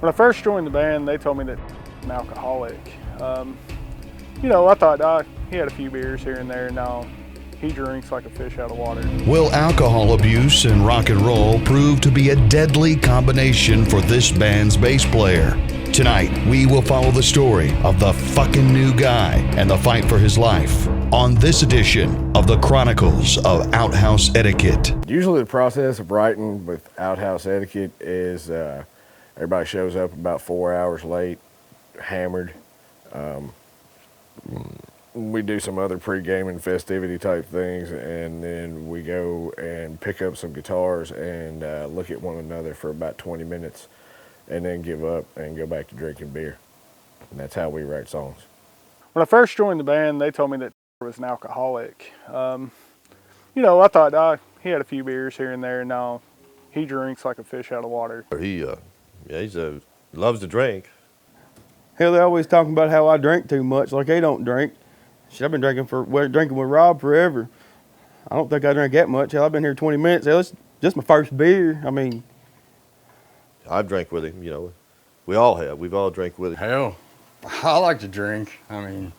When I first joined the band, they told me that I'm an alcoholic. You know, I thought he had a few beers here and there. Now he drinks like a fish out of water. Will alcohol abuse and rock and roll prove to be a deadly combination for this band's bass player? Tonight, we will follow the story of the fucking new guy and the fight for his life on this edition of the Chronicles of Outhouse Etiquette. Usually the process of writing with Outhouse Etiquette is everybody shows up about 4 hours late, hammered. We do some other pre-gaming festivity type things, and then we go and pick up some guitars and look at one another for about 20 minutes and then give up and go back to drinking beer. And that's how we write songs. When I first joined the band, they told me that I was an alcoholic. You know, I thought he had a few beers here and there. Now he drinks like a fish out of water. He loves to drink. Hell, they always talking about how I drink too much, like they don't drink. Shit, I've been drinking with Rob forever. I don't think I drink that much. Hell, I've been here 20 minutes. Hell, it's just my first beer. I mean, I've drank with him, you know. We all have. We've all drank with him. Hell, I like to drink. I mean,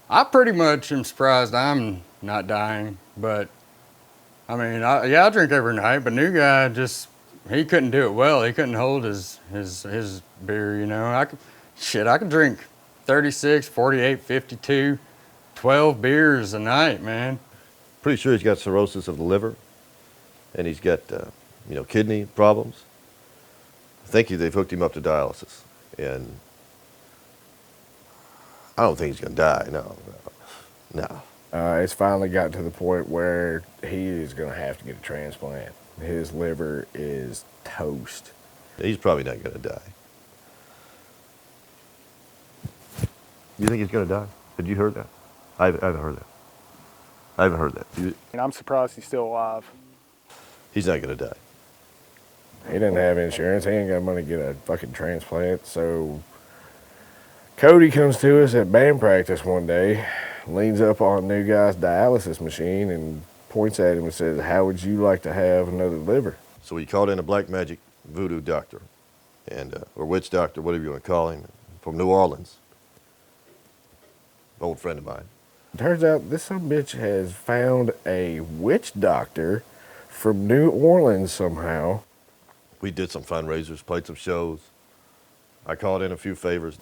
I pretty much am surprised I'm not dying. But, I mean, I drink every night. But New Guy he couldn't do it well. He couldn't hold his beer, you know. I could drink 36, 48, 52, 12 beers a night, man. Pretty sure he's got cirrhosis of the liver, and he's got, kidney problems. I think they've hooked him up to dialysis, and I don't think he's going to die, no. It's finally got to the point where he is going to have to get a transplant. His liver is toast. He's probably not going to die. You think he's going to die? Had you heard that? I haven't heard that. I haven't heard that. And I'm surprised he's still alive. He's not going to die. He doesn't have insurance. He ain't got money to get a fucking transplant. So Cody comes to us at band practice one day, leans up on New Guy's dialysis machine and points at him and says, "How would you like to have another liver?" So he called in a black magic voodoo doctor, or witch doctor, whatever you want to call him, from New Orleans. Old friend of mine. Turns out this son of a bitch has found a witch doctor from New Orleans somehow. We did some fundraisers, played some shows. I called in a few favors.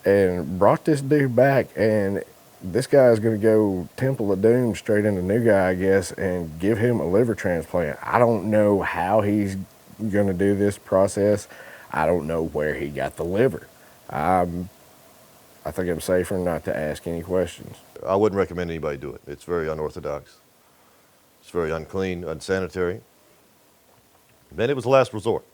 And brought this dude back, and this guy's going to go Temple of Doom straight into New Guy, I guess, and give him a liver transplant. I don't know how he's going to do this process. I don't know where he got the liver. I think I'm safer not to ask any questions. I wouldn't recommend anybody do it. It's very unorthodox. It's very unclean, unsanitary. Then it was a last resort.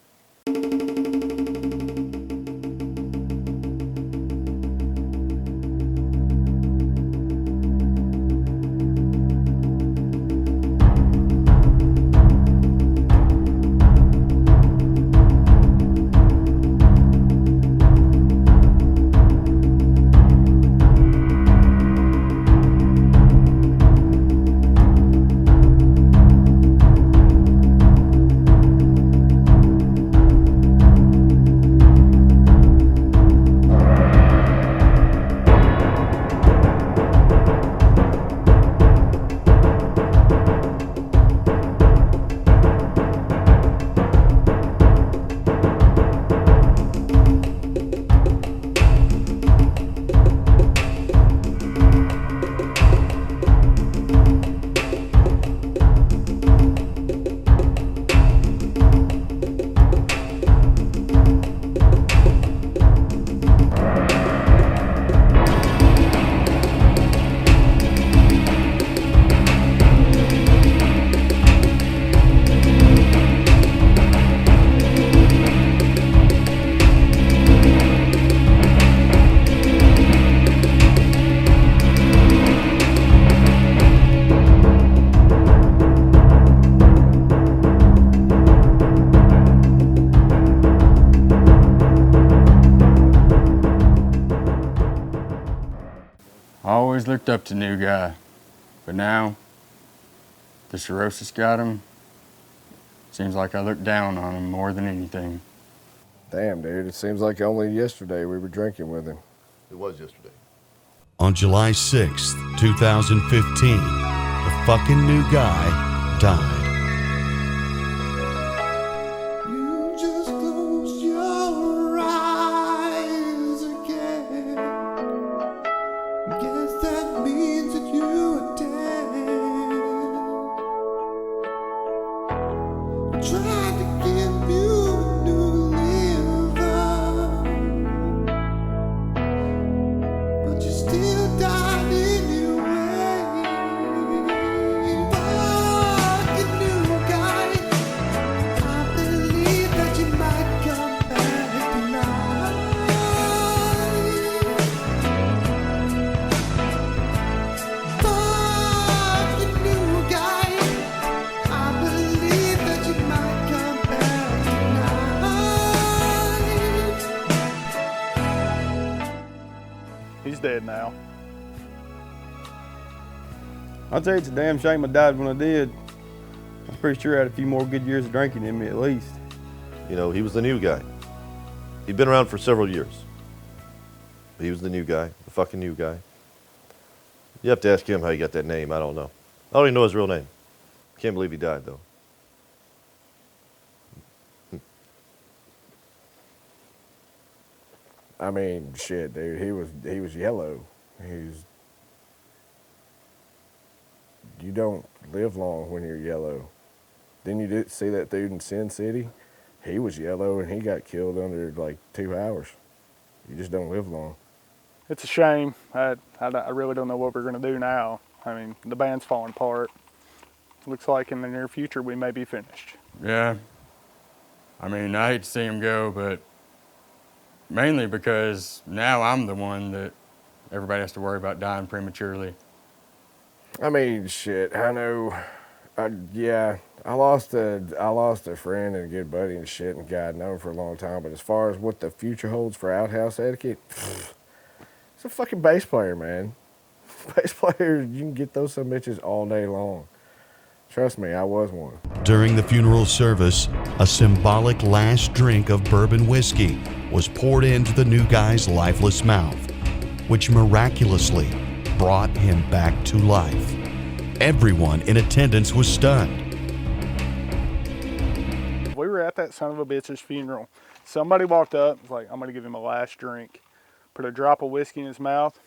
I always looked up to New Guy, but now the cirrhosis got him. Seems like I look down on him more than anything. Damn, dude, it seems like only yesterday we were drinking with him. It was yesterday. On July 6th, 2015, the fucking new guy died. You just close your eyes again. Guess that means that you are dead. Tried to give you a new liver, but you still died anyway. Fucking new guy. I believe that you might come back tonight. Fucking new guy. I believe that you might come back tonight. He's dead now. I'll tell you, it's a damn shame I died when I did. I'm pretty sure I had a few more good years of drinking in me at least. You know, he was the new guy. He'd been around for several years. He was the new guy, the fucking new guy. You have to ask him how he got that name. I don't know. I don't even know his real name. Can't believe he died, though. I mean, shit, dude, he was yellow. You don't live long when you're yellow. Then you did see that dude in Sin City? He was yellow and he got killed under like 2 hours. You just don't live long. It's a shame. I really don't know what we're going to do now. I mean, the band's falling apart. Looks like in the near future we may be finished. Yeah. I mean, I hate to see him go, but mainly because now I'm the one that everybody has to worry about dying prematurely. I mean, shit, I know. Yeah, I lost a friend and a good buddy and shit, and God known for a long time. But as far as what the future holds for Outhouse Etiquette, it's a fucking bass player, man. Bass player, you can get those some bitches all day long. Trust me, I was one. During the funeral service, a symbolic last drink of bourbon whiskey was poured into the new guy's lifeless mouth, which miraculously brought him back to life. Everyone in attendance was stunned. We were at that son of a bitch's funeral. Somebody walked up, was like, I'm going to give him a last drink. Put a drop of whiskey in his mouth,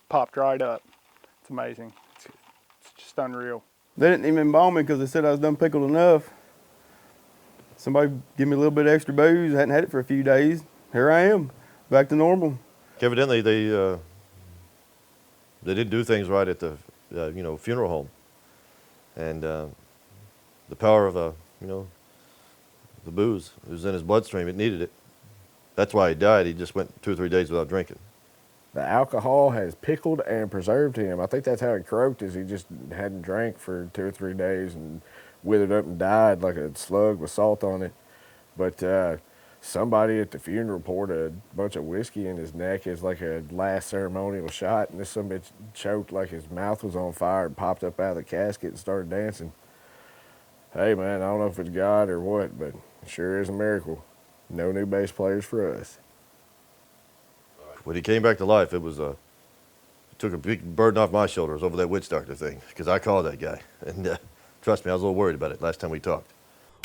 popped right up. It's amazing. It's just unreal. They didn't even embalm me because they said I was done pickled enough. Somebody give me a little bit extra booze. I hadn't had it for a few days. Here I am, back to normal. Evidently, they didn't do things right at the funeral home, and the power of the booze was in his bloodstream. It needed it. That's why he died. He just went 2 or 3 days without drinking. The alcohol has pickled and preserved him. I think that's how he croaked, is he just hadn't drank for 2 or 3 days and withered up and died like a slug with salt on it. But somebody at the funeral poured a bunch of whiskey in his neck as like a last ceremonial shot, and this some bitch choked like his mouth was on fire and popped up out of the casket and started dancing. Hey man, I don't know if it's God or what, but it sure is a miracle. No new bass players for us. When he came back to life, it took a big burden off my shoulders over that witch doctor thing, because I called that guy. And trust me, I was a little worried about it last time we talked.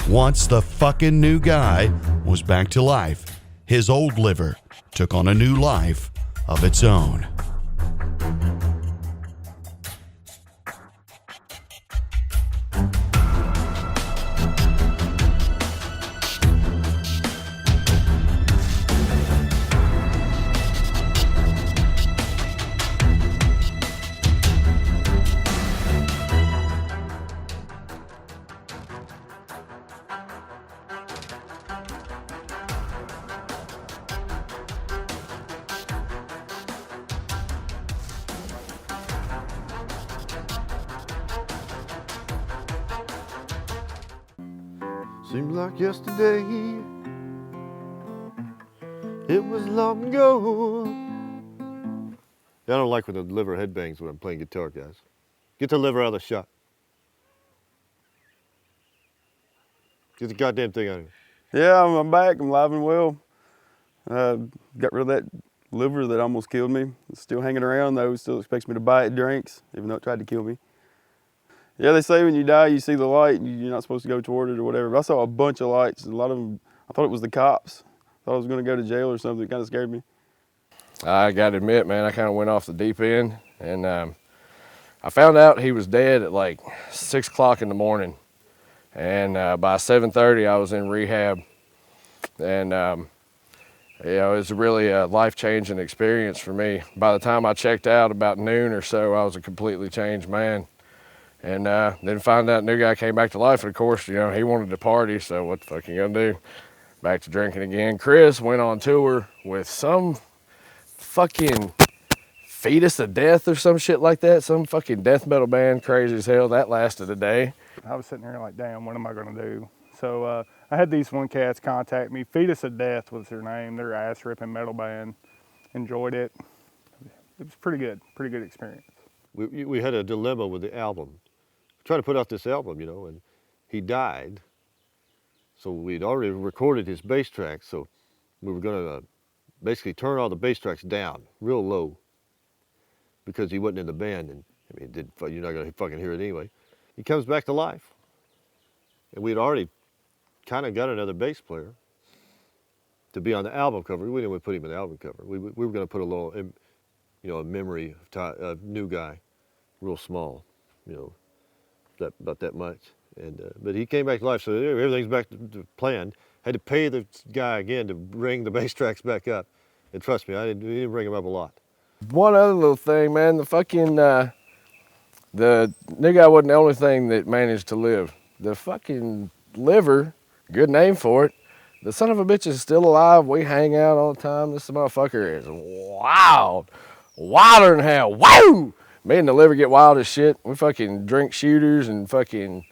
Once the fucking new guy was back to life, his old liver took on a new life of its own. Seems like yesterday, it was long ago. I don't like when the liver headbangs when I'm playing guitar, guys. Get the liver out of the shot. Get the goddamn thing out of here. Yeah, I'm back. I'm alive and well. Got rid of that liver that almost killed me. It's still hanging around though. It still expects me to buy it drinks, even though it tried to kill me. Yeah, they say when you die, you see the light, and you're not supposed to go toward it or whatever. But I saw a bunch of lights. A lot of them, I thought it was the cops. Thought I was going to go to jail or something. It kind of scared me. I got to admit, man, I kind of went off the deep end, and I found out he was dead at like 6 o'clock in the morning, and by 7:30 I was in rehab, and you know, it was really a life-changing experience for me. By the time I checked out about noon or so, I was a completely changed man. And then found out New Guy came back to life, and of course, you know, he wanted to party, so what the fuck you gonna do? Back to drinking again. Chris went on tour with some fucking Fetus of Death or some shit like that, some fucking death metal band, crazy as hell. That lasted a day. I was sitting there like, damn, what am I gonna do? So I had these one cats contact me. Fetus of Death was their name. They're an ass-ripping metal band. Enjoyed it. It was pretty good experience. We had a dilemma with the album. Trying to put out this album, you know, and he died. So we'd already recorded his bass tracks, so we were gonna basically turn all the bass tracks down, real low, because he wasn't in the band, and I mean, you're not gonna fucking hear it anyway. He comes back to life, and we'd already kind of got another bass player to be on the album cover. We didn't want to put him in the album cover. We were gonna put a little, you know, a memory of New Guy, real small, you know. About that much, and but he came back to life, so everything's back to plan. Had to pay the guy again to bring the bass tracks back up, and trust me, we didn't bring them up a lot. One other little thing, man, the fucking, the New Guy wasn't the only thing that managed to live. The fucking liver, good name for it, the son of a bitch is still alive. We hang out all the time. This motherfucker is wild, wilder than hell. Woo! Me and the liver get wild as shit. We fucking drink shooters and fucking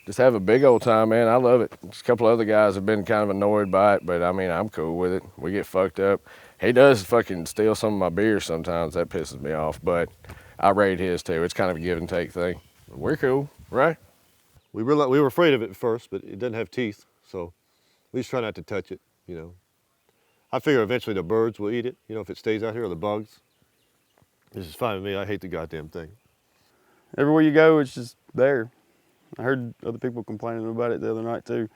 just have a big old time, man. I love it. Just a couple other guys have been kind of annoyed by it, but I mean, I'm cool with it. We get fucked up. He does fucking steal some of my beer sometimes. That pisses me off, but I raid his too. It's kind of a give and take thing. We're cool, right? We were afraid of it at first, but it doesn't have teeth, so we just try not to touch it, you know. I figure eventually the birds will eat it, you know, if it stays out here, or the bugs. This is fine with me. I hate the goddamn thing. Everywhere you go, it's just there. I heard other people complaining about it the other night too.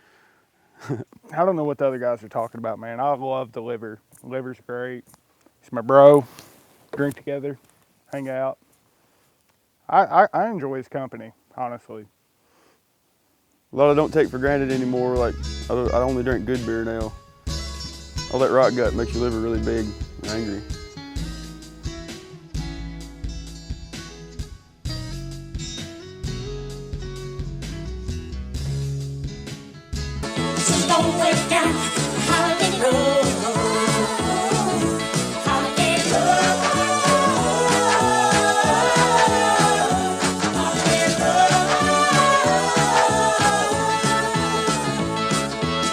I don't know what the other guys are talking about, man. I love the liver. The liver's great. He's my bro. Drink together, hang out. I enjoy his company, honestly. A lot I don't take for granted anymore. Like I only drink good beer now. All that rot gut makes your liver really big and angry. So don't break down.